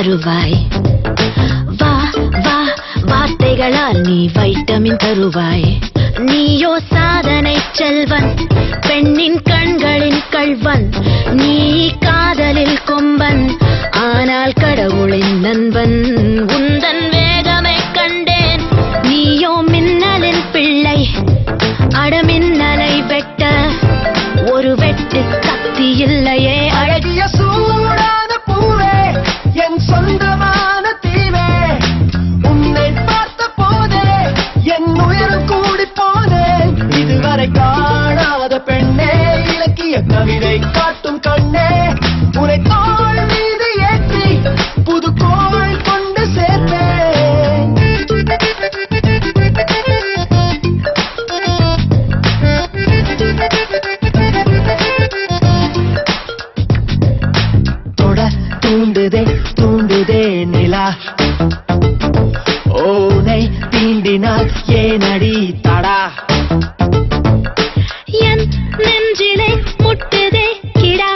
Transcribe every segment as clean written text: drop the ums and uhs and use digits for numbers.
தருவாய். வா வா வார்த்தைகளால் நீ வைட்டமின் தருவாய். நீயோ சாதனை செல்வன், பெண்ணின் கண்களின் கள்வன். நீ காதலில் கொம்பன், ஆனால் கடவுளின் நண்பன். உந்தன் வேகமை கண்டேன், நீயோ மின்னலின் பிள்ளை. அடமின்னலை வெட்ட ஒரு வெட்டு கத்தி இல்லையே. அழகிய சூடான பூவே, என் சொந்தமான தீவே. உன்னை பார்த்த போதே என் உயிரும் கூடி போனேன். இதுவரை காணாத பெண்ணே, இலக்கிய கவிதை காட்டும் கண்ணே. உன்னை தோள் மீது ஏற்றி புது கோள் கொண்டு சேர்ப்பேன். தூண்டுதே தூண்டுதே நிலா, ஓனை தீண்டினால் ஏனடி தடா. என் நெஞ்சிலே முட்டுதே கிடா,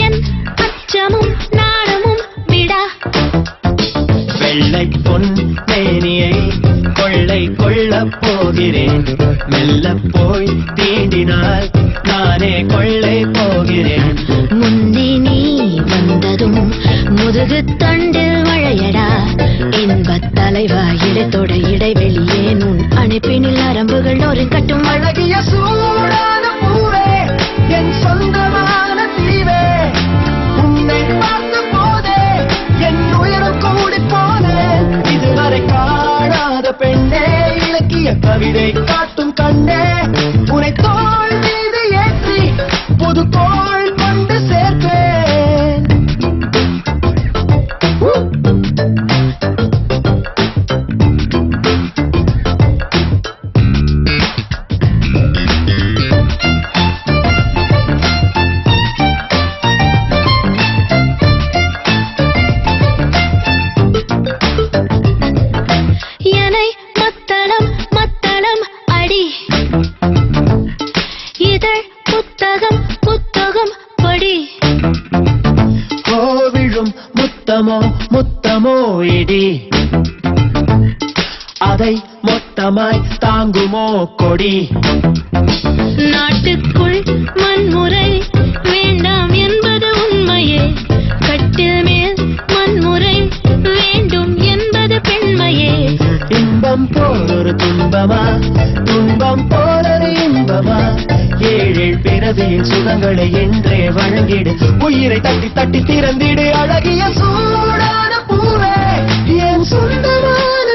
என் அச்சமும் நாணமும் விடா. வெள்ளை பொன் மேனியை கொள்ளை கொள்ளப் போகிறேன். மெல்ல போய் தீண்டினால் நானே கொள்ளை போகிறேன். முன்னே நீ வந்ததும் முதுகு தண்டில் மழையடா. இன்பத் தலைவா இடத்தோட இடைவெளியே உன் அணைப்பினில் நரம்புகள் ஒரு கட்டும். அழகிய சூடான பூவே, என் சொந்தமான தீவே. உன்னை பார்த்த போதே என் உயிரும் கூடி போனேன். இதுவரை காணாத பெண்ணே, இலக்கிய கவிதை காட்டும் கண்ணே. உன்னை தோள் மீது ஏற்றி புது கோள் கொண்டு சேர்ப்பேன். என்னை மத்தளம் மத்தளம் அடி, இதழ் புத்தகம் புத்தகம் படி. கோவிழும் முத்தமோ முத்தமோ இடி, அதை மொத்தமாய் தாங்குமோ கொடி. நாட்டுக்குள் வன்முறை வேண்டாம் என்பது உண்மையே. கட்டில் மேல் வன்முறை வேண்டும் என்பது பெண்மையே. இன்பம் போலொரு துன்பமா, துன்பம் போலொரு இன்பமா. ஏழேழ் பிறவியில் சுகங்களை என்றே வழங்கிடு. உயிரை தட்டி தட்டி திறந்திடு. அழகிய சூடான பூவே, என் சொந்தமான